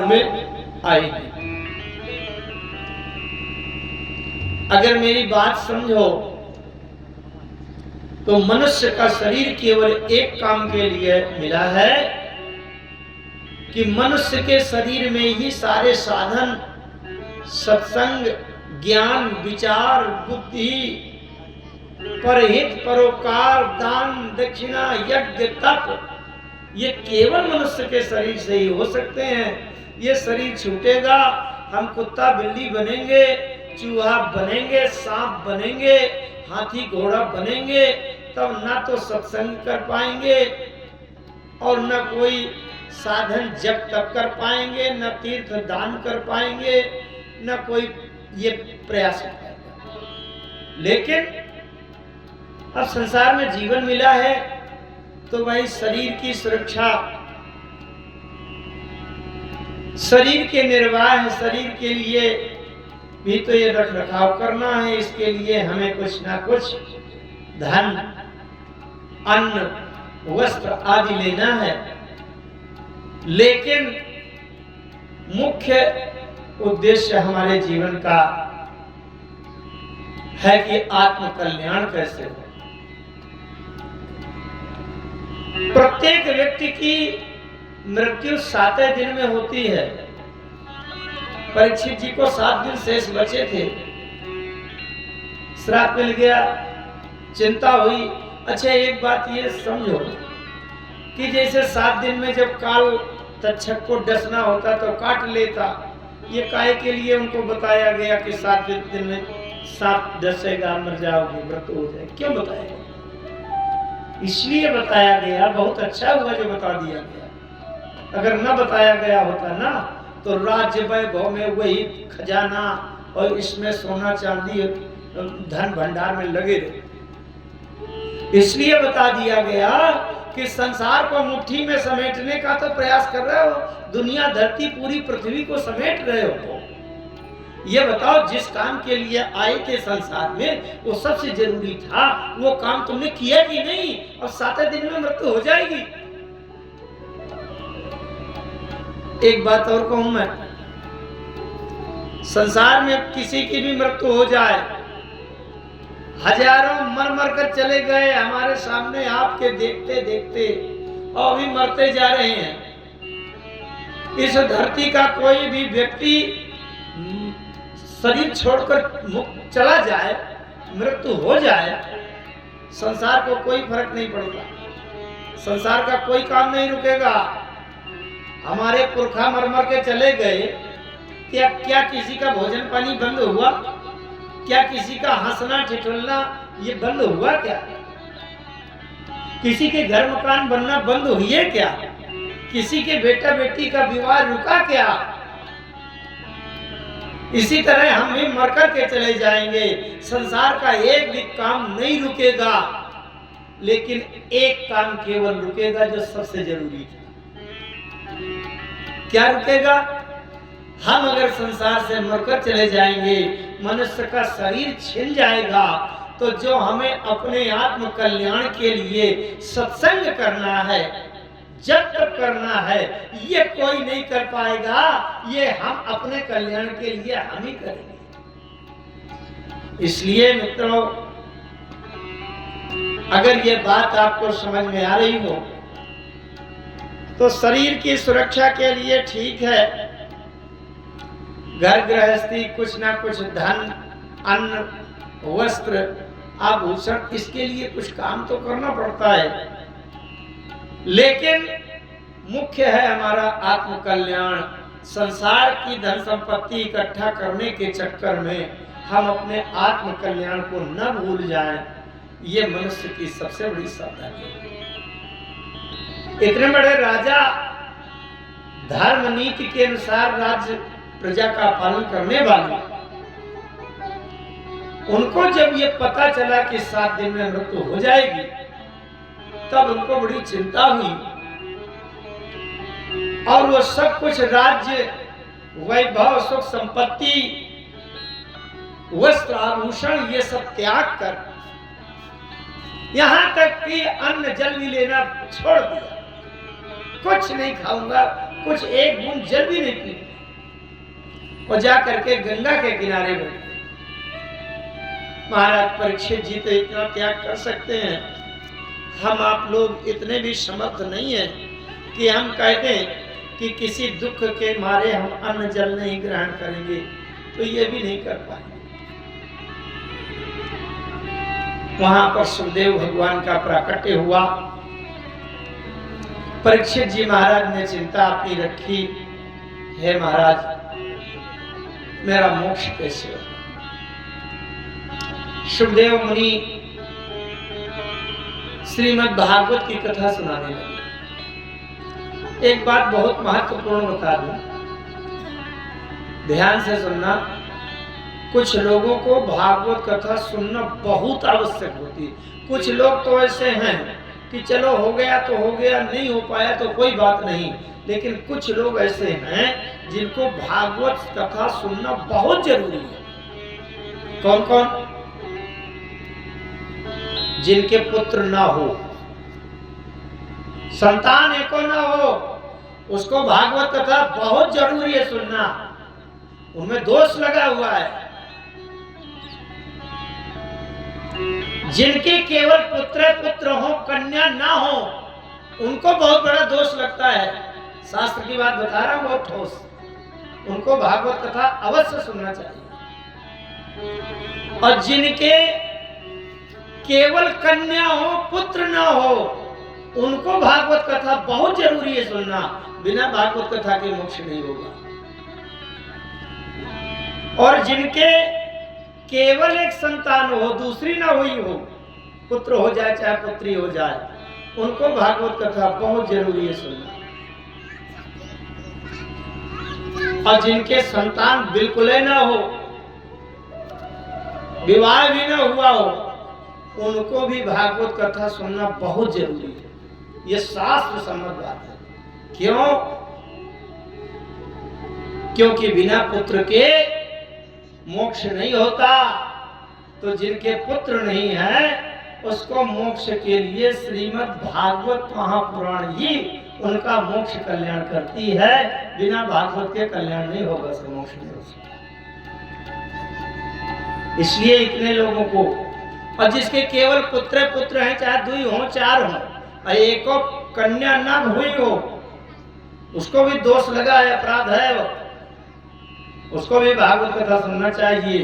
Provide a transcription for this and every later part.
हमें आएगी। अगर मेरी बात समझो तो मनुष्य का शरीर केवल एक काम के लिए मिला है कि मनुष्य के शरीर में ही सारे साधन, सत्संग, ज्ञान, विचार, बुद्धि, परहित, परोपकार, दान, दक्षिणा, यज्ञ, तप, ये केवल मनुष्य के शरीर से ही हो सकते हैं। ये शरीर छूटेगा, हम कुत्ता बिल्ली बनेंगे, चूहा बनेंगे, सांप बनेंगे, हाथी घोड़ा बनेंगे, तब ना तो सत्संग कर पाएंगे और न कोई साधन जप तप कर पाएंगे, न तीर्थ दान कर पाएंगे, न कोई ये प्रयास कर पाएगा। लेकिन अब संसार में जीवन मिला है तो भाई शरीर की सुरक्षा, शरीर के निर्वाह, शरीर के लिए भी तो ये रख रखाव करना है। इसके लिए हमें कुछ ना कुछ धन, अन्न, वस्त्र आदि लेना है। लेकिन मुख्य उद्देश्य हमारे जीवन का है कि आत्म कल्याण कैसे हो। प्रत्येक व्यक्ति की मृत्यु 7 दिन में होती है। परीक्षित जी को 7 दिन शेष बचे थे, श्राप मिल गया, चिंता हुई। अच्छा, एक बात ये समझो कि जैसे 7 दिन में जब काल तक्षक को डसना होता तो काट लेता, ये काहे के लिए उनको बताया गया कि 7 दिन में सांप डसेगा, मर जाओगे, मृत्यु हो जाएगी? क्यों बताया गया? इसलिए बताया गया, बहुत अच्छा हुआ जो बता दिया गया। अगर न बताया गया होता ना तो राज्य वैभव में वही खजाना और इसमें सोना चांदी धन भंडार में लगे रहे। इसलिए बता दिया गया कि संसार को मुट्ठी में समेटने का तो प्रयास कर रहे हो, दुनिया धरती पूरी पृथ्वी को समेट रहे हो। ये बताओ, जिस काम के लिए आए थे संसार में वो सबसे जरूरी था, वो काम तुमने किया कि नहीं? और 7 दिन में मृत्यु हो जाएगी। एक बात और कहूं मैं, संसार में किसी की भी मृत्यु हो जाए, हजारों मर मर कर चले गए हमारे सामने आपके देखते देखते, और भी मरते जा रहे हैं। इस धरती का कोई भी व्यक्ति शरीर छोड़कर चला जाए, मृत्यु हो जाए, संसार को कोई फर्क नहीं पड़ेगा, संसार का कोई काम नहीं रुकेगा। हमारे पुरखा मर मर के चले गए, क्या किसी का भोजन पानी बंद हुआ? क्या किसी का हंसना ठिठुरना ये बंद हुआ? क्या किसी के घर मकान बनना बंद हुई है? क्या किसी के बेटा बेटी का विवाह रुका? क्या इसी तरह हम भी मरकर के चले जाएंगे, संसार का एक भी काम नहीं रुकेगा, लेकिन एक काम केवल रुकेगा जो सबसे जरूरी है। क्या रुकेगा? हम अगर संसार से मरकर चले जाएंगे, मनुष्य का शरीर छिन जाएगा, तो जो हमें अपने आत्म कल्याण के लिए सत्संग करना है, जब तक करना है, ये कोई नहीं कर पाएगा। ये हम अपने कल्याण के लिए हम ही करेंगे। इसलिए मित्रों, अगर ये बात आपको समझ में आ रही हो तो शरीर की सुरक्षा के लिए ठीक है, घर गृहस्थी, कुछ ना कुछ धन, अन्न, वस्त्र, आभूषण, इसके लिए कुछ काम तो करना पड़ता है। लेकिन मुख्य है हमारा आत्म कल्याण। संसार की धन संपत्ति इकट्ठा करने के चक्कर में हम अपने आत्म कल्याण को न भूल जाएं, ये मनुष्य की सबसे बड़ी सावधानी है। इतने बड़े राजा धर्म नीति के अनुसार राज्य प्रजा का पालन करने वाले, उनको जब ये पता चला कि 7 दिन में मृत्यु हो जाएगी, तब उनको बड़ी चिंता हुई और वो सब कुछ राज्य, वैभव, सुख संपत्ति, वस्त्र, आभूषण, ये सब त्याग कर यहां तक कि अन्न जल भी लेना छोड़ दिया। कुछ नहीं खाऊंगा, कुछ एक बूंद जल भी नहीं पी और जा करके गंगा के किनारे बैठे। महाराज परीक्षित जी तो इतना त्याग कर सकते हैं, हम आप लोग इतने भी समर्थ नहीं है कि हम कहते हैं कि किसी दुख के मारे हम अन्न जल नहीं ग्रहण करेंगे, तो ये भी नहीं कर पाएंगे। वहां पर सुखदेव भगवान का प्राकट्य हुआ। परीक्षित जी महाराज ने चिंता अपनी रखी, हे महाराज मेरा मोक्ष कैसे होगा। सुखदेव मुनि श्रीमद् भागवत की कथा सुनाने लगे। एक बात बहुत महत्वपूर्ण बता दूं, ध्यान से सुनना। कुछ लोगों को भागवत कथा सुनना बहुत आवश्यक होती है। कुछ लोग तो ऐसे हैं कि चलो हो गया तो हो गया, नहीं हो पाया तो कोई बात नहीं। लेकिन कुछ लोग ऐसे हैं जिनको भागवत कथा सुनना बहुत जरूरी है। कौन कौन? जिनके पुत्र ना हो, संतान एको ना हो, उसको भागवत कथा बहुत जरूरी है सुनना। उनमें दोष लगा हुआ है। जिनके केवल पुत्र हो, कन्या ना हो, उनको बहुत बड़ा दोष लगता है। शास्त्र की बात बता रहा हूं, बहुत ठोस। उनको भागवत कथा अवश्य सुनना चाहिए। और जिनके केवल कन्या हो, पुत्र ना हो, उनको भागवत कथा बहुत जरूरी है सुनना। बिना भागवत कथा के मोक्ष नहीं होगा। और जिनके केवल एक संतान हो, दूसरी ना हुई हो, पुत्र हो जाए चाहे पुत्री हो जाए, उनको भागवत कथा बहुत जरूरी है सुनना। और जिनके संतान बिल्कुल ही ना हो, विवाह भी ना हुआ हो, उनको भी भागवत कथा सुनना बहुत जरूरी है। यह शास्त्र सम्मत बात है। क्यों? क्योंकि बिना पुत्र के मोक्ष नहीं होता। तो जिनके पुत्र नहीं है, उसको मोक्ष के लिए श्रीमद् भागवत महापुराण ही उनका मोक्ष कल्याण करती है। बिना भागवत के कल्याण नहीं होगा, से मोक्ष नहीं हो सकता। इसलिए इतने लोगों को, और जिसके केवल पुत्र हैं, चाहे 2 हो 4 हो, और एको कन्या ना हुई हो, उसको भी दोष लगा है, अपराध है, उसको भी भागवत कथा सुनना चाहिए।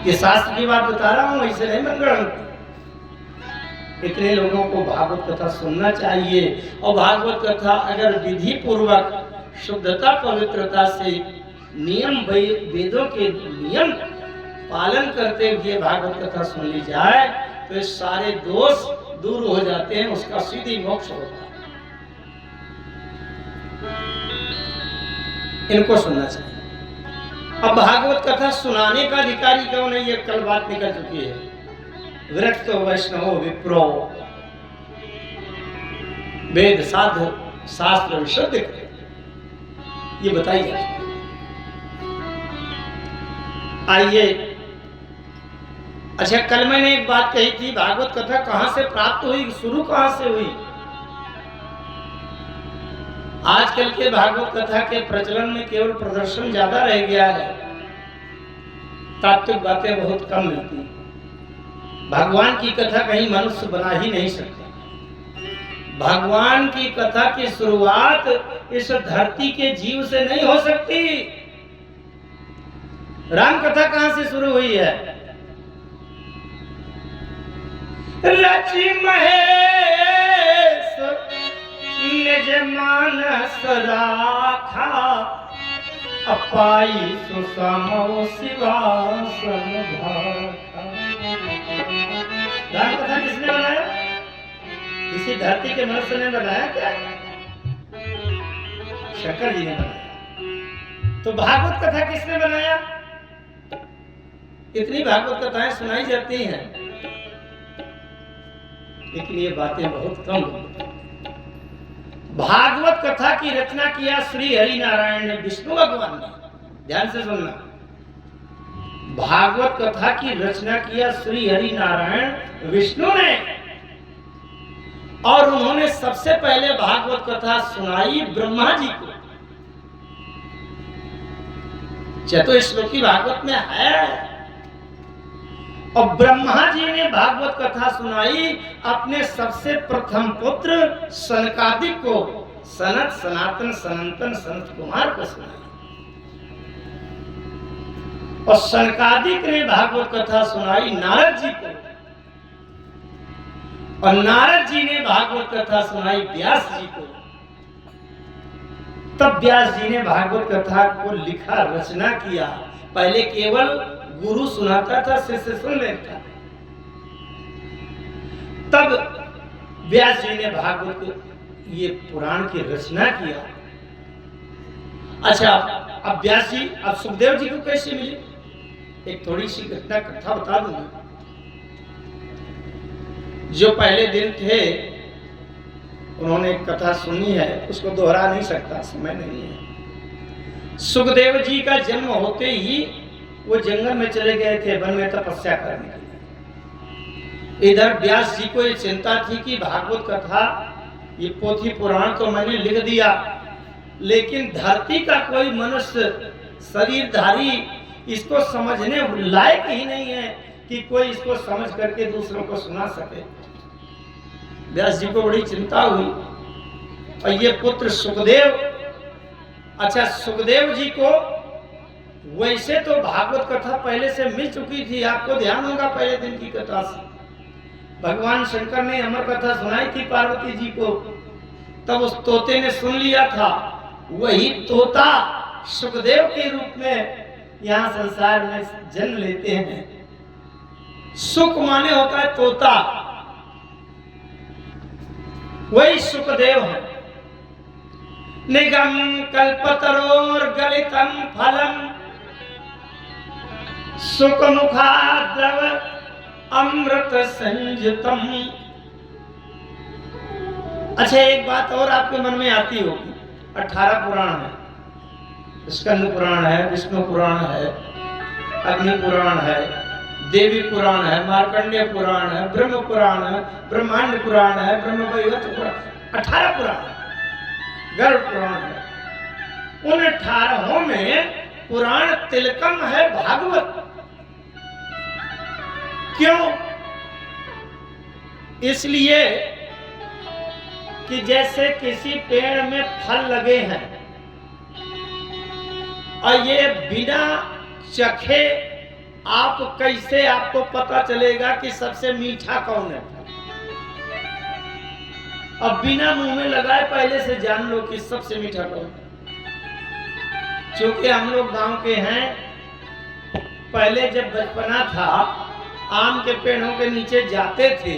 ये शास्त्र की बात बता रहा हूं, ऐसे नहीं मनगढ़ंत। इतने लोगों को भागवत कथा सुनना चाहिए। और भागवत कथा अगर विधि पूर्वक शुद्धता पवित्रता से नियम, वेदों के नियम पालन करते हुए भागवत कथा सुन ली जाए, तो ये सारे दोष दूर हो जाते हैं, उसका सीधी मोक्ष होता है। इनको सुनना चाहिए। अब भागवत कथा सुनाने का अधिकारी कौन है, ये कल बात निकल चुकी है। विरक्त वैष्णव विप्रो, वेद साध शास्त्र विशुद्ध, ये बताइए। आइए, अच्छा कल मैंने एक बात कही थी, भागवत कथा कहां से प्राप्त हुई, शुरू कहां से हुई। आजकल के भागवत कथा के प्रचलन में केवल प्रदर्शन ज्यादा रह गया है, तात्विक बातें बहुत कम मिलती। भगवान की कथा कहीं मनुष्य बना ही नहीं सकता। भगवान की कथा की शुरुआत इस धरती के जीव से नहीं हो सकती। राम कथा कहां से शुरू हुई है? रचि महेश निज मानस राखा, अपाई सुसमो शिवासन भाखा। राम कथा किसने बनाया? किसी धरती के मनुष्य ने बनाया क्या? शंकर जी ने बनाया। तो भागवत कथा किसने बनाया? इतनी भागवत कथाएं सुनाई जाती हैं, लेकिन ये बातें बहुत कम होती हैं। भागवत कथा की रचना किया श्री हरि नारायण ने, विष्णु भगवान ने। ध्यान से सुनना, भागवत कथा की रचना किया श्री हरि नारायण विष्णु ने। और उन्होंने सबसे पहले भागवत कथा सुनाई ब्रह्मा जी को। चतुश्लोकी भागवत में है। और ब्रह्मा जी ने भागवत कथा सुनाई अपने सबसे प्रथम पुत्र सनकादिक को, सनत सनातन सनातन सनत कुमार को सुनाई। और सनकादिक ने भागवत कथा सुनाई नारद जी को, और नारद जी ने भागवत कथा सुनाई व्यास जी को। तब व्यास जी ने भागवत कथा को लिखा, रचना किया। पहले केवल गुरु सुनाता था, शिष्य सुन लेता। तब व्यास जी ने भागवत ये पुराण की रचना किया। अच्छा, अब व्यास जी अब सुखदेव जी को कैसे मिले, एक थोड़ी सी घटना कथा बता दूंगा। जो पहले दिन थे उन्होंने एक कथा सुनी है, उसको दोहरा नहीं सकता, समय नहीं है। सुखदेव जी का जन्म होते ही वो जंगल में चले गए थे, वन में तपस्या करने के लिए। इधर व्यास जी को ये चिंता थी कि भागवत कथा ये पोथी पुराण तो मैंने लिख दिया, लेकिन धरती का कोई मनुष्य शरीरधारी इसको समझने लायक ही नहीं है कि कोई इसको समझ करके दूसरों को सुना सके। व्यास जी को बड़ी चिंता हुई। और ये पुत्र सुखदेव, अच्छा सुखदेव जी को वैसे तो भागवत कथा पहले से मिल चुकी थी, आपको ध्यान होगा पहले दिन की कथा से। भगवान शंकर ने अमर कथा सुनाई थी पार्वती जी को, तब उस तोते ने सुन लिया था। वही तोता सुखदेव के रूप में यहाँ संसार में जन्म लेते हैं। सुख माने होता है तोता, वही सुखदेव है। निगम कल्पतरोर गलितम फलम सुख मुखाद्रव अमृत संयुतम। अच्छा, एक बात और आपके मन में आती होगी, 18 पुराण है। स्कंद पुराण है, विष्णु पुराण है, अग्नि पुराण है, देवी पुराण है, मार्कंडेय पुराण है, ब्रह्म पुराण है, ब्रह्मांड पुराण है, ब्रह्म वैवर्त पुराण, 18 पुराण है, गरुड़ पुराण है। उन 18 में पुराण तिलकम है भागवत। क्यों? इसलिए कि जैसे किसी पेड़ में फल लगे हैं और ये बिना चखे आप कैसे आपको पता चलेगा कि सबसे मीठा कौन है? अब बिना मुंह में लगाए पहले से जान लो कि सबसे मीठा कौन है। क्योंकि हम लोग गांव के हैं, पहले जब बचपना था आम के पेड़ों के नीचे जाते थे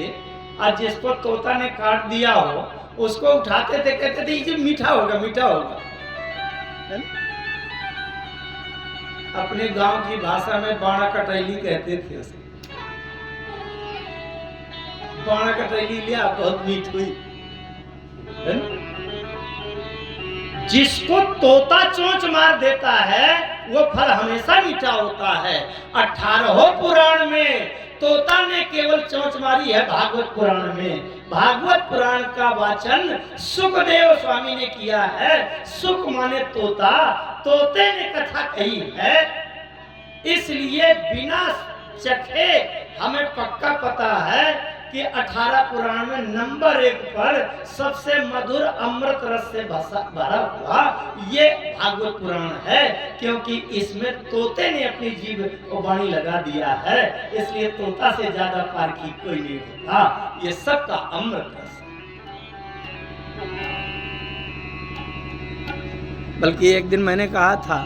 और जिसको तोता ने काट दिया हो उसको उठाते थे, कहते थे ये मीठा होगा मीठा होगा। अपने गांव की भाषा में बाणा कटैली कहते थे उसे। बाणा कटैली लिया, बहुत मीठ हुई। जिसको तोता चोंच मार देता है वो फल हमेशा मीठा होता है। 18 पुराण में तोता ने केवल चोंच मारी है भागवत पुराण में। भागवत पुराण का वाचन सुखदेव स्वामी ने किया है। सुख माने तोता, तोते ने कथा कही है। इसलिए बिना चखे हमें पक्का पता है कि 18 पुराण में नंबर 1 पर सबसे मधुर अमृत रस से भरा हुआ ये भागवत पुराण है, क्योंकि इसमें तोते ने अपनी जीभ को वाणी लगा दिया है। इसलिए तोता से ज्यादा पारखी कोई नहीं होता। ये सबका अमृत रस है। बल्कि एक दिन मैंने कहा था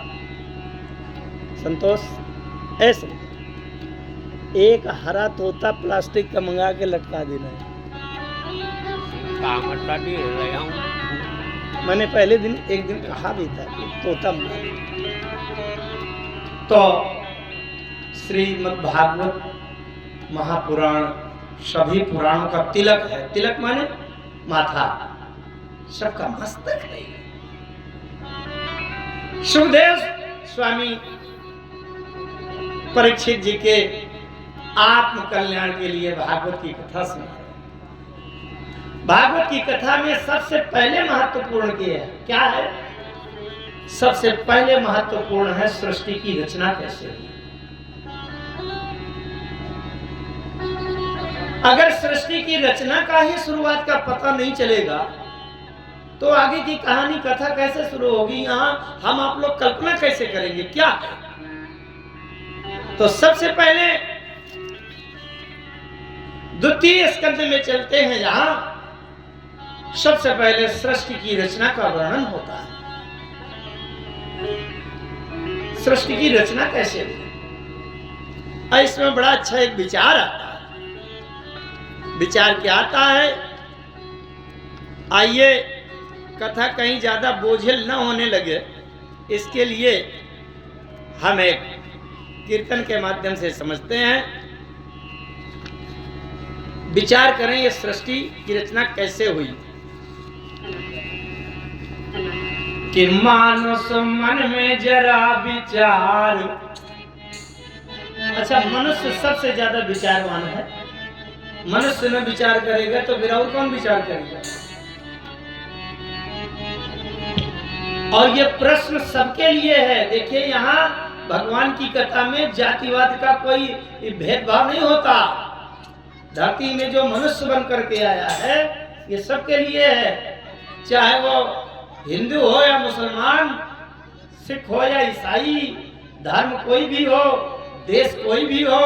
संतोष, ऐसे एक हरा तोता प्लास्टिक का मंगा के लटका देना है। मैंने पहले दिन एक दिन कहा भी था कि तोता तो श्रीमद् भागवत महापुराण सभी पुराणों का तिलक है। तिलक माने माथा, सबका मस्तक है। सुखदेव स्वामी परीक्षित जी के आत्म कल्याण के लिए भागवत की कथा सुना रहे। भागवत की कथा में सबसे पहले महत्वपूर्ण क्या है? सबसे पहले महत्वपूर्ण है सृष्टि की रचना कैसे हुई। अगर सृष्टि की रचना का ही शुरुआत का पता नहीं चलेगा तो आगे की कहानी कथा कैसे शुरू होगी? यहाँ हम आप लोग कल्पना कैसे करेंगे क्या? तो सबसे पहले द्वितीय स्कंध में चलते हैं, जहां सबसे पहले सृष्टि की रचना का वर्णन होता है। सृष्टि की रचना कैसे हुई? इसमें बड़ा अच्छा एक विचार आता है। विचार क्या आता है? आइए कथा कहीं ज्यादा बोझिल न होने लगे, इसके लिए हम एक कीर्तन के माध्यम से समझते हैं। विचार करें ये सृष्टि की रचना कैसे हुई। कि मानुष मन में जरा विचार। अच्छा, मनुष्य सबसे ज्यादा विचारवान है। मनुष्य न विचार करेगा तो फिर और कौन विचार करेगा? और ये प्रश्न सबके लिए है। देखिए, यहाँ भगवान की कथा में जातिवाद का कोई भेदभाव नहीं होता। धरती में जो मनुष्य बन करके आया है ये सबके लिए है, चाहे वो हिंदू हो या मुसलमान, सिख हो या ईसाई, धर्म कोई भी हो, देश कोई भी हो,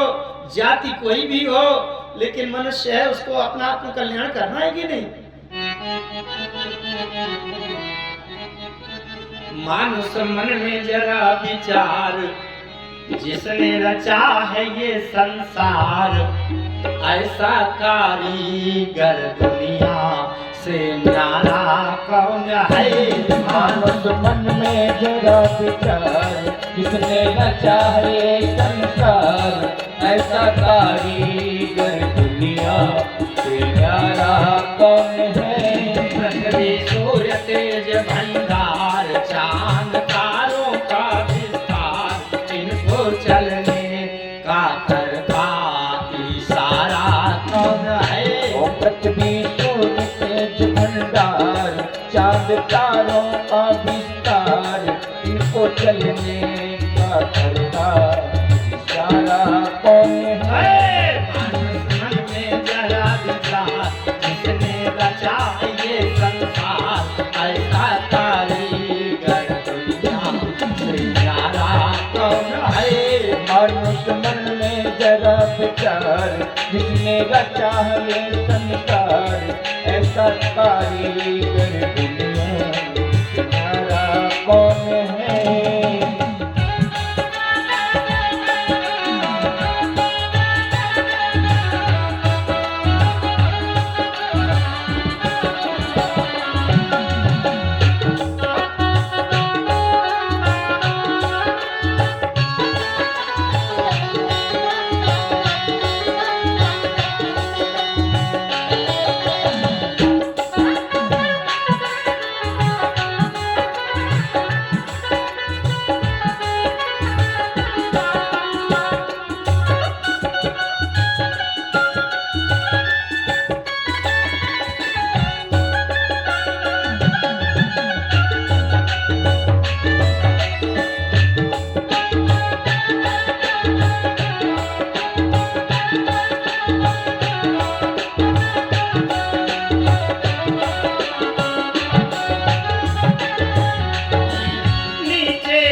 जाति कोई भी हो, लेकिन मनुष्य है, उसको अपना आत्मकल्याण करना है कि नहीं? मानुष मन में जरा विचार, जिसने रचा है ये संसार, ऐसा कारीगर दुनिया से न्यारा कौन है? मानुष मन में जरा विचार, जिसने रचा है ये संसार, ऐसा कारीगर दुनिया से न्यारा कौन है? पृथ्वी सूर्य तेज भंडार, चांद तारों का विस्तार, इनको चलने का करता इशारा कौन है? ओ पृथ्वी सूर्य तेज भंडार, चांद तारों का विस्तार, इनको चलने का करता इशारा कौन है? मानुष मन में जरा विचार, जिसने रचा ये संसार, ऐसा कारीगर दुनिया से न्यारा कौन है? मानुष मन में जरा विचार, जिसने रचा है ये संसार, ऐसा कारीगर दुनिया से न्यारा कौन है?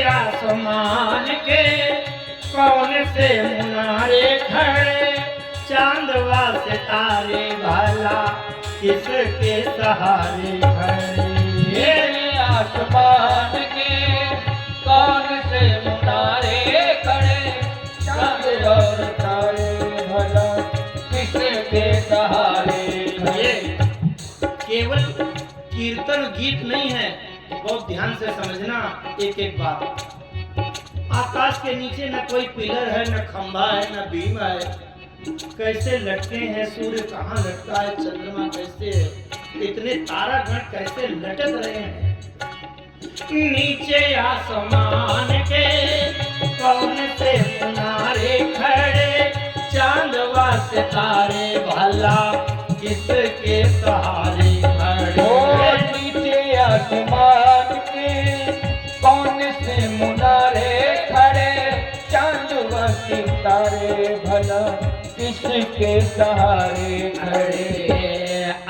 आसमान के कौन से मुनारे खड़े, चांदवा सितारे भला किसके सहारे खड़े? ये आसमान के कौन से मुनारे खड़े, चांद और तारे भला किसके सहारे खड़े? केवल कीर्तन गीत नहीं है, बहुत ध्यान से समझना एक एक बात। आकाश के नीचे न कोई पिलर है, न खंभा है, न बीम है। कैसे लटके हैं सूर्य, कहाँ लटका है चंद्रमा, कैसे इतने तारागण कैसे लटक रहे हैं? नीचे आसमान के कौन से मुनारे खड़े, चांदवा सितारे भला किसके सहारे से मुनारे खड़े चांद व सितारे भला किसके सहारे खड़े।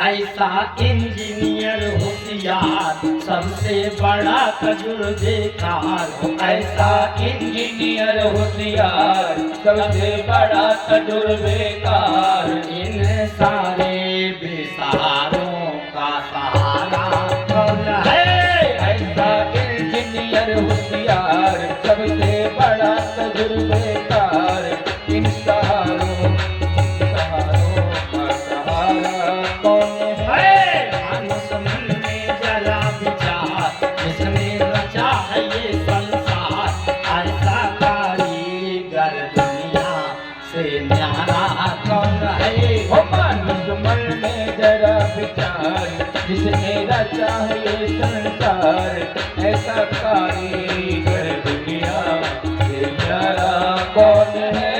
ऐसा इंजीनियर होशियार सबसे बड़ा तजुर्बेकार। ऐसा इंजीनियर होशियार सबसे बड़ा तजुर्बेकार। इन सारे बेसहारों का सहारा कौन है। ऐसा इंजीनियर होशियार सबसे बड़ा तजुर्बेकार। इन सहारों का सहारा कौन है। मानस मन में जरा विचार जिसने रचा है ये संसार। ऐसा कारीगर दुनिया से न्यारा कौन है। हो मानुष मन में जरा विचार जिसने रचा है ये संसार। ऐसा कारीगर दुनिया से न्यारा कौन है।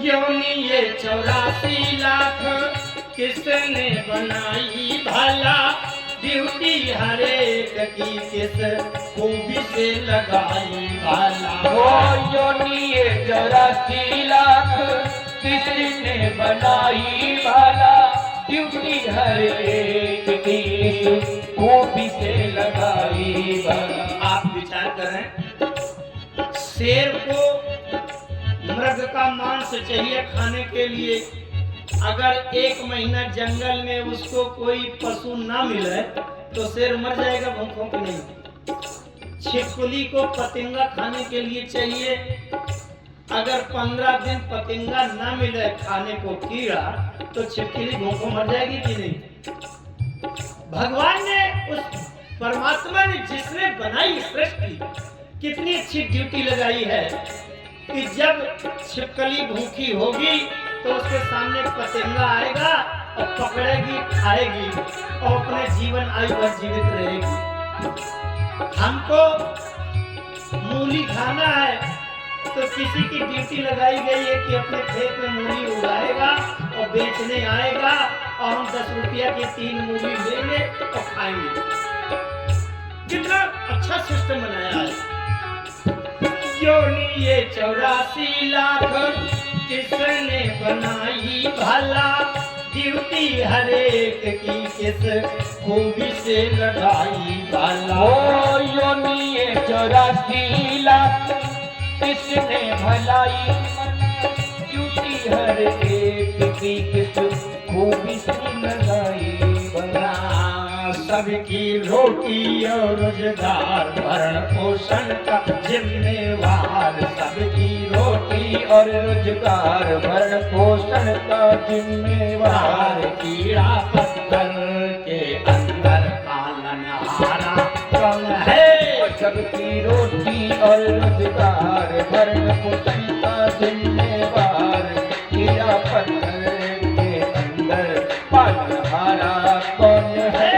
योनि ये 84 लाख किसने बनाई भला। ड्यूटी हर एक की किस खूबी से लगाई भला। ओ योनि ये 84 लाख किसने बनाई भला। ड्यूटी हर एक की खूबी से लगाई भला। आप विचार करें, शेर को मृग का मांस चाहिए खाने के लिए। अगर 1 महीना जंगल में उसको कोई पशु ना मिले तो शेर मर जाएगा भूखों की नहीं। छिपकली को पतंगा खाने के लिए चाहिए। अगर 15 दिन पतंगा ना मिले खाने को कीड़ा तो छिपकली भूखों मर जाएगी कि नहीं। भगवान ने उस परमात्मा ने जिसने बनाई सृष्टि कितनी अच्छी ड्यूटी लगाई है कि जब छिपकली भूखी होगी तो उसके सामने पतंगा आएगा और पकड़ेगी, खाएगी और अपने जीवन आयु भर जीवित रहेगी। हमको मूली खाना है तो किसी की ड्यूटी लगाई गई है कि अपने खेत में मूली उगाएगा और बेचने आएगा और हम 10 रुपया की 3 मूली लेंगे और खाएंगे। कितना अच्छा सिस्टम बनाया है। योनि ये 84 लाख किसने बनाई भला। ड्यूटी हर एक की किस खूबी से लगाई भला। ओ योनि ये 84 लाख किसने भलाई। ड्यूटी हर एक की किस खूबी से लगाई भला। सबकी रोटी और रोजगार भरण पोषण का जिम्मेवार। सबकी रोटी और रोजगार भरण पोषण का जिम्मेवार। कीड़ा पत्थर के अंदर पालनहारा कौन है। सबकी रोटी और रोजगार भरण पोषण का जिम्मेवार। कीड़ा पत्थर के अंदर पालनहारा कौन है।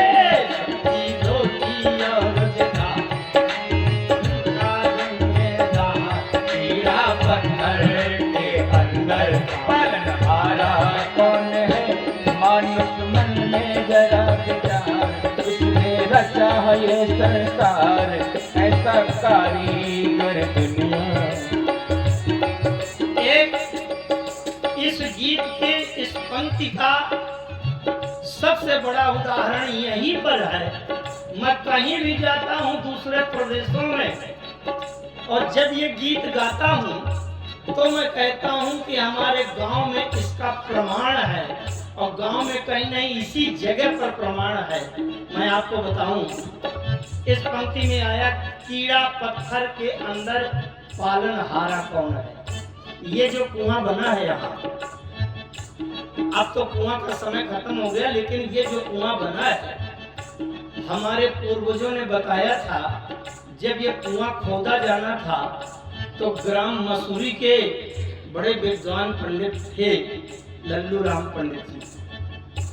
पालनहारा कौन है। मानुष मन में जरा विचार उसने रचा है ये संसार। ऐसा कारीगर दुनिया। एक इस गीत के इस पंक्ति का सबसे बड़ा उदाहरण यहीं पर है। मैं कहीं भी जाता हूँ दूसरे प्रदेशों में और जब ये गीत गाता हूँ तो मैं कहता हूं कि हमारे गांव में इसका प्रमाण है और गांव में कहीं नहीं इसी जगह पर प्रमाण है। मैं आपको बताऊं, इस पंक्ति में आया कीड़ा पत्थर के अंदर पालनहारा कौन है। ये जो कुआं बना है यहाँ, अब तो कुआं का समय खत्म हो गया, लेकिन ये जो कुआं बना है हमारे पूर्वजों ने बताया था, जब ये कुआं खोदा जाना था तो ग्राम मसूरी के बड़े विद्वान पंडित थे लल्लू राम पंडित जी,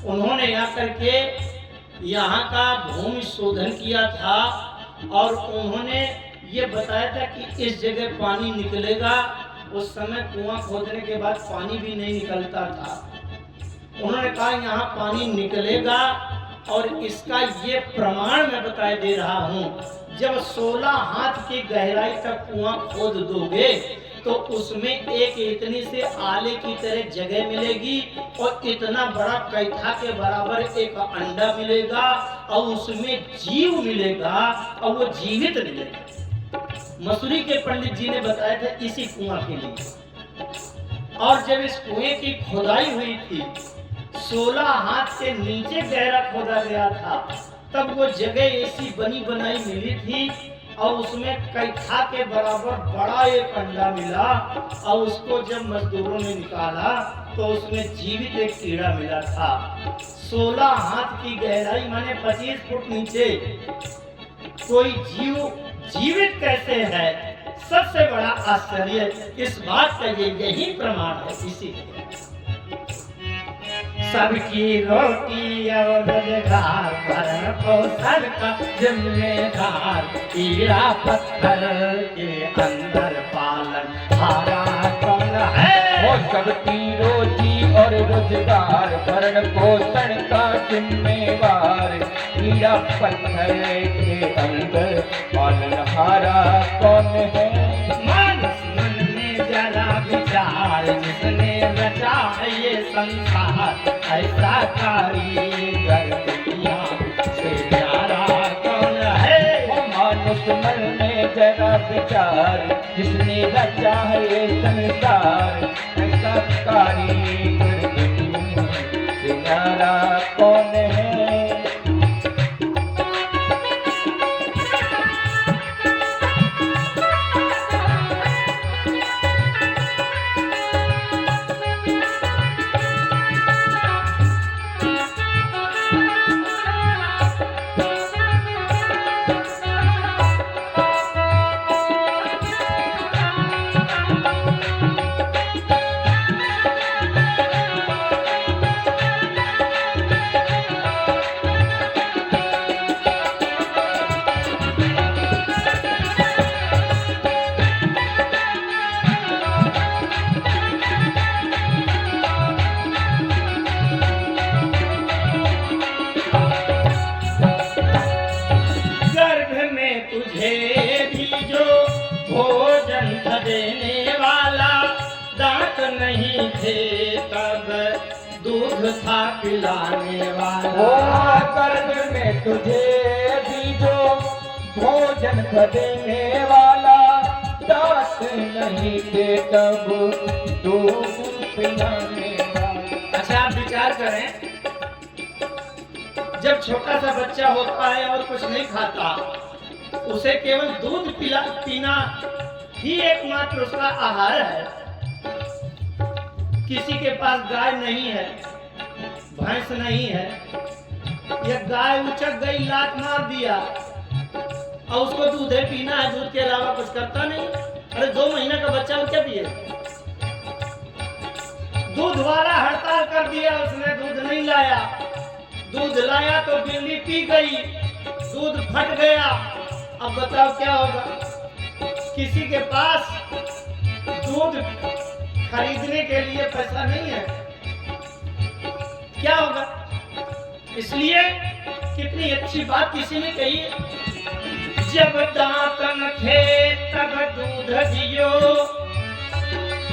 उन्होंने आकर के यहाँ का भूमि शोधन किया था और उन्होंने ये बताया था कि इस जगह पानी निकलेगा। उस समय कुआं खोदने के बाद पानी भी नहीं निकलता था। उन्होंने कहा यहाँ पानी निकलेगा और इसका ये प्रमाण मैं बताए दे रहा हूँ। जब 16 हाथ की गहराई तक कुआं खोद दोगे तो उसमें एक इतनी से आले की तरह जगह मिलेगी और इतना बड़ा कैथा के बराबर एक अंडा मिलेगा और उसमें जीव मिलेगा और वो जीवित मिलेगा। मसूरी के पंडित जी ने बताया था इसी कुआं के लिए। और जब इस कुएं की खुदाई हुई थी, 16 हाथ से नीचे गहरा खोदा गया था, तब वो जगह ऐसी बनी बनाई मिली थी और उसमें कैथा के बराबर बड़ा एक अंडा मिला और उसको जब मजदूरों ने निकाला तो उसमें जीवित एक कीड़ा मिला था। 16 हाथ की गहराई माने 25 फुट नीचे कोई जीव जीवित कैसे है, सबसे बड़ा आश्चर्य इस बात का यही प्रमाण है। इसीलिए सबकी रोटी और रोजगार भरण पोषण का जिम्मेदार कीड़ा पत्थर के अंदर पालन हारा कौन है। वो सबकी रोटी और रोजगार भरण पोषण का जिम्मेवार कीड़ा पत्थर के अंदर पालनहारा कौन है। मानस मन में जरा विचार, जिसने रचा है ये संसार, ऐसा कारीगर दुनिया से न्यारा कौन है। वो मानुष मन में जरा विचार, जिसने रचा है ये संसार, ऐसा कारीगर दुनिया से न्यारा कौन है। देने वाला दांत नहीं थे तब दूध था पिलाने वाला। गर्भ में तुझे भी जो भोजन देने वाला दांत नहीं थे तब दूध पिलाने वाला। अच्छा आप विचार करें, जब छोटा सा बच्चा होता है और कुछ नहीं खाता, उसे केवल दूध पीना ही एकमात्र उसका आहार है। किसी के पास गाय नहीं है, भैंस नहीं है, या गाय उचक गई लात मार दिया और उसको दूध है पीना है, दूध के अलावा कुछ करता नहीं। अरे 2 महीने का बच्चा वो क्या पिए। दूध वाला हड़ताल कर दिया, उसने दूध नहीं लाया, दूध लाया तो बिल्ली पी गई, दूध फट गया। अब बताओ क्या होगा। किसी के पास दूध खरीदने के लिए पैसा नहीं है, क्या होगा। इसलिए कितनी अच्छी बात किसी ने कही है, जब दांतन थे तब दूध दियो,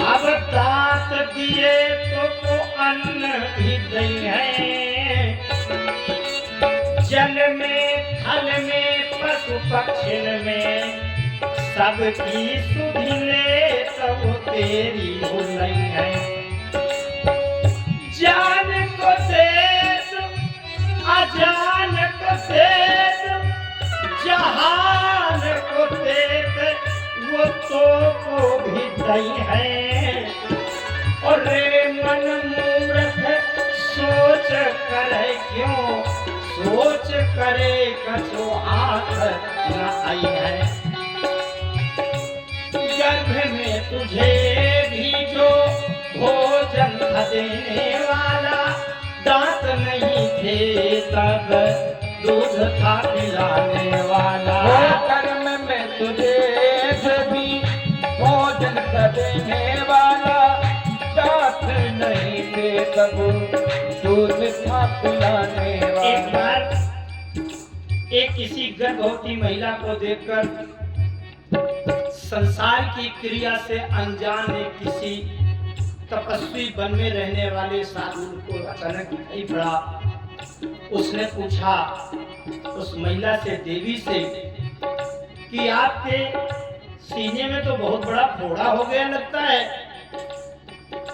अब दांत दिए तो अन्न भी नहीं है। जल में थल में पशु पक्षिन में सबकी सुधि ले तब तेरी भूलई है। जान को तेज अजान को तेज जहान को तेज वो तो को भी दई है। और रे मन मूर्ख सोच करे क्यों, सोच करे कछो हाथ न आई है। गर्भ में तुझे भी जो भोजन था देने वाला, दांत नहीं थे तब दूध था पिलाने वाला। कर्म में तुझे भी भोजन था देने वाला, दांत नहीं थे तब दूध था पिलाने वाला। एक बार एक किसी गर्भवती महिला को देखकर संसार की क्रिया से अनजान एक किसी तपस्वी वन में रहने वाले साधु को अचानक दिखाई पड़ा। उसने पूछा उस महिला से, देवी से, कि आपके सीने में तो बहुत बड़ा फोड़ा हो गया लगता है।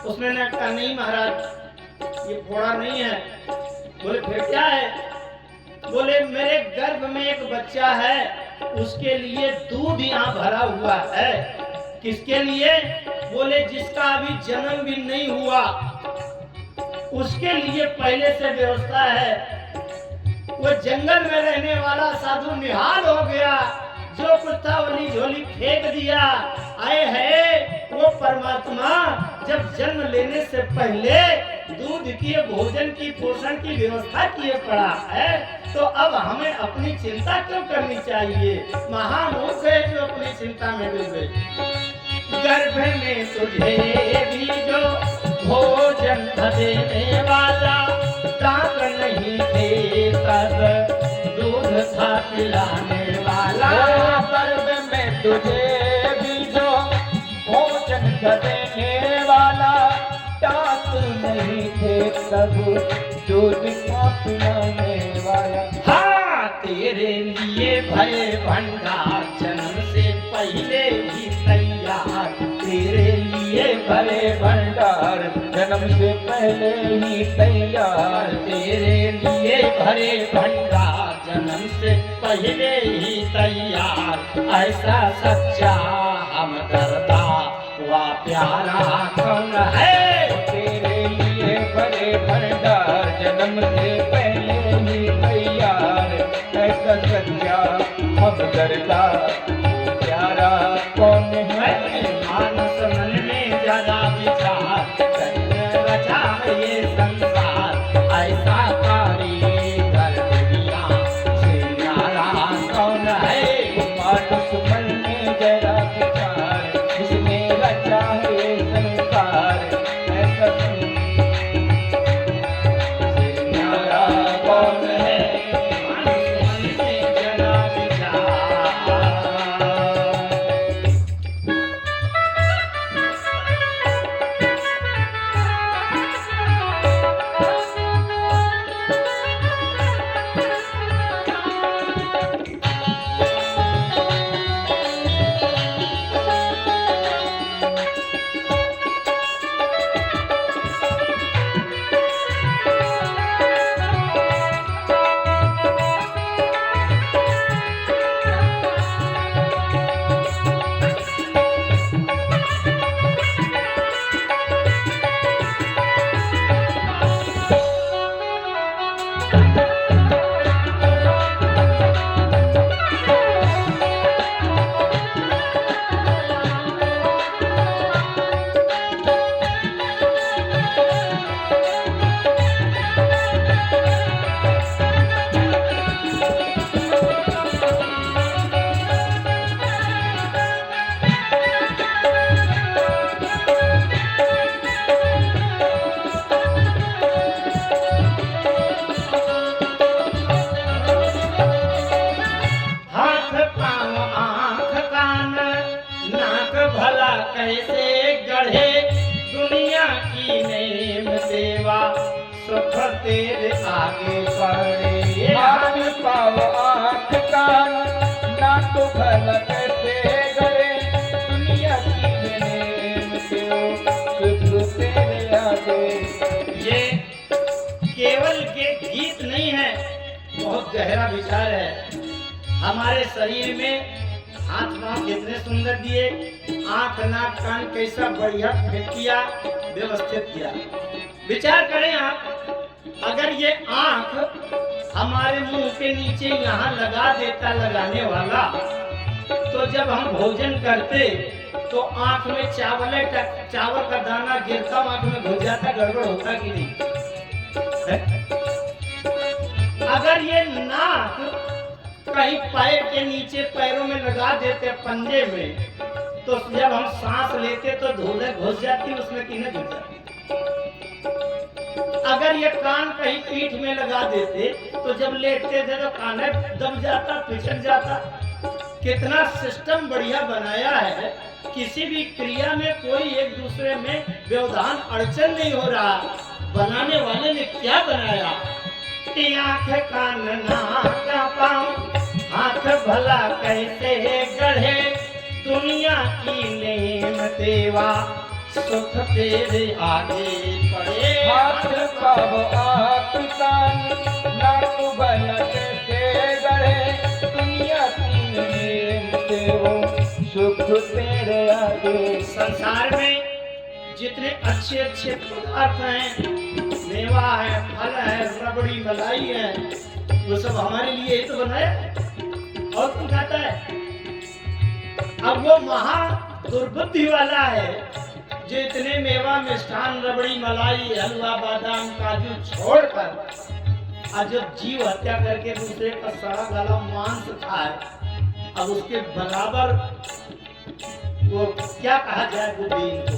उसने कहा, नहीं महाराज, ये फोड़ा नहीं है। बोले फिर क्या है? बोले मेरे गर्भ में एक बच्चा है, उसके लिए दूध यहाँ भरा हुआ है। किसके लिए? बोले जिसका अभी जन्म भी नहीं हुआ, उसके लिए पहले से व्यवस्था है। वो जंगल में रहने वाला साधु निहाल हो गया, जो कुछ था वली झोली फेंक दिया। आए है वो परमात्मा जब जन्म लेने से पहले दूध की, भोजन की, पोषण की व्यवस्था किए पड़ा है, तो अब हमें अपनी चिंता क्यों करनी चाहिए? महामूर्ख है जो अपनी चिंता में डूबे। गर्भ में तुझे भी जो भोजन देने वाला, दांत नहीं थे तब दूध था पिलाने वाला। गर्भ में तुझे भी जो भोजन देने वाला, दांत नहीं थे तब दूध था पिलाने वाला। हाँ, तेरे लिए भय भंडार जन्म से पहले ही तैयार। तेरे लिए भरे भंडार जन्म से पहले ही तैयार। तेरे लिए भरे भंडार जन्म से पहले ही तैयार। ऐसा सच्चा हमदर्दा वा प्यारा कौन है? तेरे लिए भरे भंडार जन्म से पहले ही तैयार। ऐसा सच्चा हमदर्दा प्यारा कौन है? मानस मन में जरा विचार रचा ये संसार। ऐसा कारीगर दुनिया से न्यारा कौन है? मानस मन में जरा विचार, जिसने रचा है संसार। ऐसा न्यारा कौन है? मानस मन में जरा विचार। कैसे गढ़े दुनिया की नेम सेवा, सुख तेरे आगे बढ़े। हाथ पाँव आँख कान, नाक भला कैसे गढ़े आगे। ये केवल के गीत नहीं है, बहुत गहरा विचार है। हमारे शरीर में हाथ पांव कितने सुंदर दिए, आंख नाक कान कैसा बढ़िया फिट किया, व्यवस्थित किया। विचार करें आप, अगर ये आंख हमारे मुंह के नीचे यहाँ लगा देता लगाने वाला, तो जब हम भोजन करते तो आंख में चावल का दाना गिरता, आंख में घुस जाता, गड़बड़ होता कि नहीं है? अगर ये नाक कहीं पैर के नीचे पैरों में लगा देते पंजे में, तो जब हम सांस लेते तो धूल घुस जाती, उसमें किन्हें घुस जाती। अगर ये कान कहीं पीठ में लगा देते तो जब लेटते थे तो कान दब जाता, पिछड़ जाता। कितना सिस्टम बढ़िया बनाया है, किसी भी क्रिया में कोई एक दूसरे में व्यवधान अड़चन नहीं हो रहा। बनाने वाले ने क्या बनाया कि आंख कान नाक पाँव हाथ भला कैसे गढ़े, दुनिया की नेम देवा सुख तेरे आगे पड़े। हाथ पाँव आँख कान नाक भला कैसे गढ़े, दुनिया की नेम देवो सुख तेरे आगे। संसार में जितने अच्छे अच्छे पदार्थ हैं, मेवा है, फल है, रबड़ी मलाई है, वो सब हमारे लिए ही तो बनाया है। और कौन खाता है? अब वो महा दुर्बुद्धि वाला है जो इतने मेवा मिष्ठान रबड़ी मलाई हलवा बादाम काजू छोड़कर आज जब जीव हत्या करके दूसरे का सड़ा गला मांस खाए, अब उसके बराबर वो क्या कहा जाए बुद्धि को।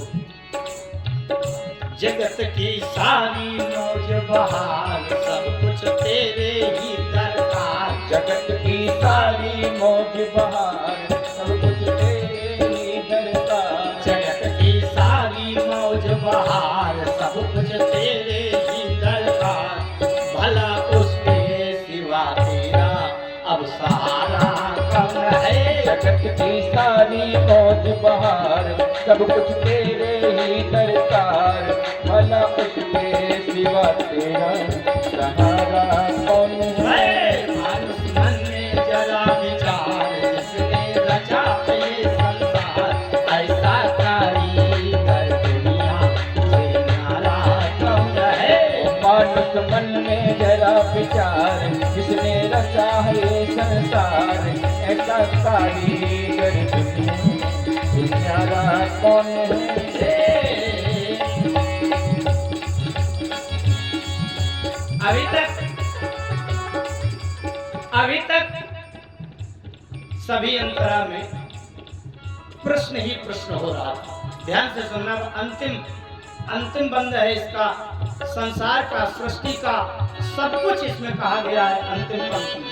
जगत की सारी मौज बहार सब कुछ तेरे ही दरकार, जगत की सारी मौज बहार सब कुछ तेरे ही दरकार, जगत की सारी मौज बहार सब कुछ तेरे ही दरकार, भला उसके सिवा तेरा अब सहारा कौन है। जगत की सारी मौज बहार सब कुछ तेरे ही दरकार, भला उसके सिवा तेरा सहारा कौन है। मानुष मन में जरा विचार, जिसने रचा ये संसार, ऐसा कारीगर दुनिया से न्यारा कौन है। मानुष मन में जरा विचार, जिसने रचा है ये संसार, ऐसा कारीगर दुनिया कौन है। अभी तक सभी अंतरा में प्रश्न ही प्रश्न हो रहा था। ध्यान से सुनना, अंतिम बंद है इसका, संसार का, सृष्टि का, सब कुछ इसमें कहा गया है अंतिम पंक्ति में।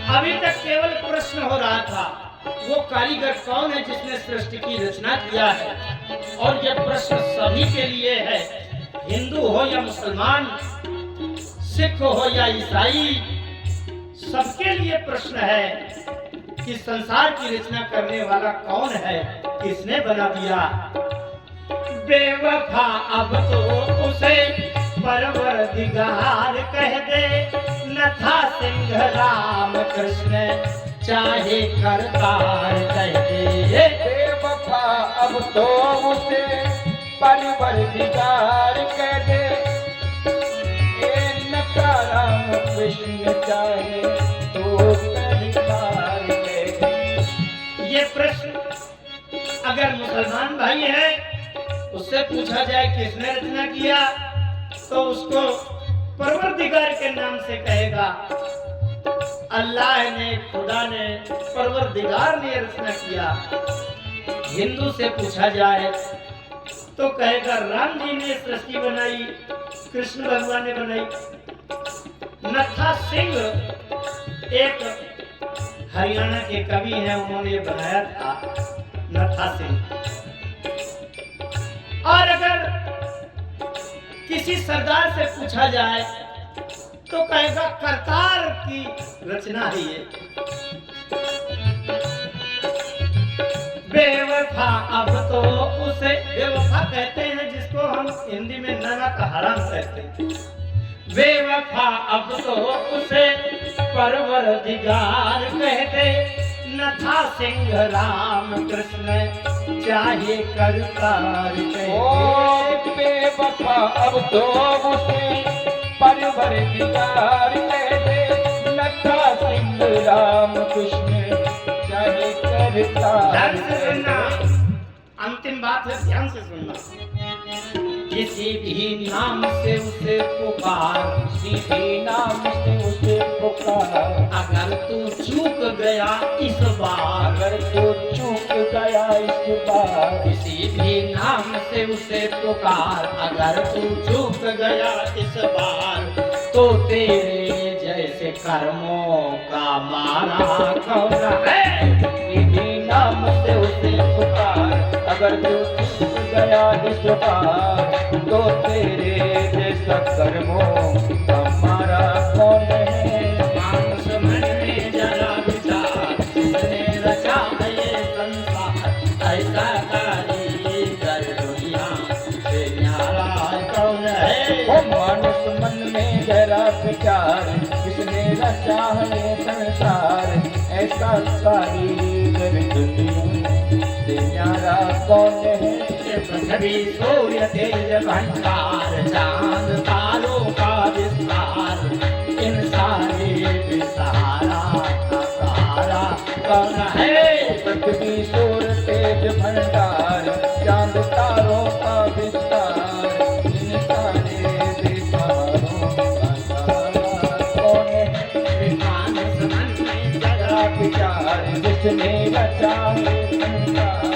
अभी तक केवल प्रश्न हो रहा था, वो कारीगर कौन है जिसने सृष्टि की रचना किया है। और यह प्रश्न सभी के लिए है, हिंदू हो या मुसलमान, सिख हो या ईसाई, सबके लिए प्रश्न है कि संसार की रचना करने वाला कौन है, किसने बना दिया। बेवफा अब तो उसे परवरदिगार कह दे, न था सिंह राम कृष्ण चाहे करतार कह दे। बेवफा अब तो उसे परवरदिगार कह दे, न था राम कृष्ण चाहे तो करतार कह दे। ये प्रश्न अगर मुसलमान भाई है उससे पूछा जाए किसने रचना किया, तो उसको परवरदिगार के नाम से कहेगा, अल्लाह ने, खुदा ने, परवरदिगार ने रचना किया। हिंदू से पूछा जाए तो कहेगा राम जी ने सृष्टि बनाई, कृष्ण भगवान ने बनाई। नथा सिंह एक हरियाणा के कवि हैं, उन्होंने बनाया था नथा सिंह। और अगर किसी सरदार से पूछा जाए तो कहेगा करतार की रचना है ये। बेवफा अब तो उसे बेवफा कहते हैं जिस हम हिंदी में नमक हराम कहते हैं। बेवफा अब तो उसे परवरदिगार कहते, न था सिंह राम कृष्ण चाहे करतार ओ कहते। बेवफा अब तो उसे परवरदिगार कहते, न था सिंह राम कृष्ण चाहे करतार ध्यान से सुनना, कहते। अंतिम बात है, ध्यान से सुनना। किसी भी नाम से उसे पुकार, किसी भी नाम से उसे पुकार, अगर तू चूक गया इस बार, अगर तू चूक गया इस बार, किसी भी नाम से उसे पुकार, अगर तू चूक गया इस बार, तो तेरे जैसे कर्मों का मारा कौन है। किसी भी नाम से उसे पुकार, अगर तू चूक गया इस बार, तो तेरे जैसा कर्मों हमारा कौन है। मानस मन में जरा विचार, जिसने रचा है ये संसार, ऐसा कारीगर दुनिया से न्यारा कौन है। ओ मानस मन में जरा विचार, किसने रचा है ये संसार, ऐसा कारीगर दुनिया से न्यारा कौन है। पृथ्वी सूर्य तेज भंडार, चांद तारों का विस्तार, इन सारे विस्तारा का सहारा कौन है। पृथ्वी सूर्य तेज भंडार, चांद तारों का विस्तार, इन सारे विस्तारों का सहारा कौन है। मानस मन में जरा विचार, जिसने रचा है संसार,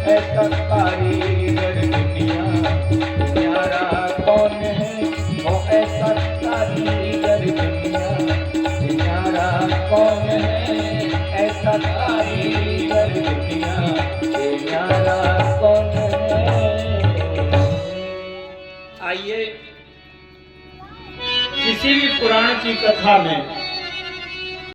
ऐसा कारीगर दुनिया न्यारा कौन है। ओ ऐसा कारीगर दुनिया न्यारा कौन है, ऐसा कारीगर दुनिया न्यारा कौन है। आइए, किसी भी पुराण की कथा में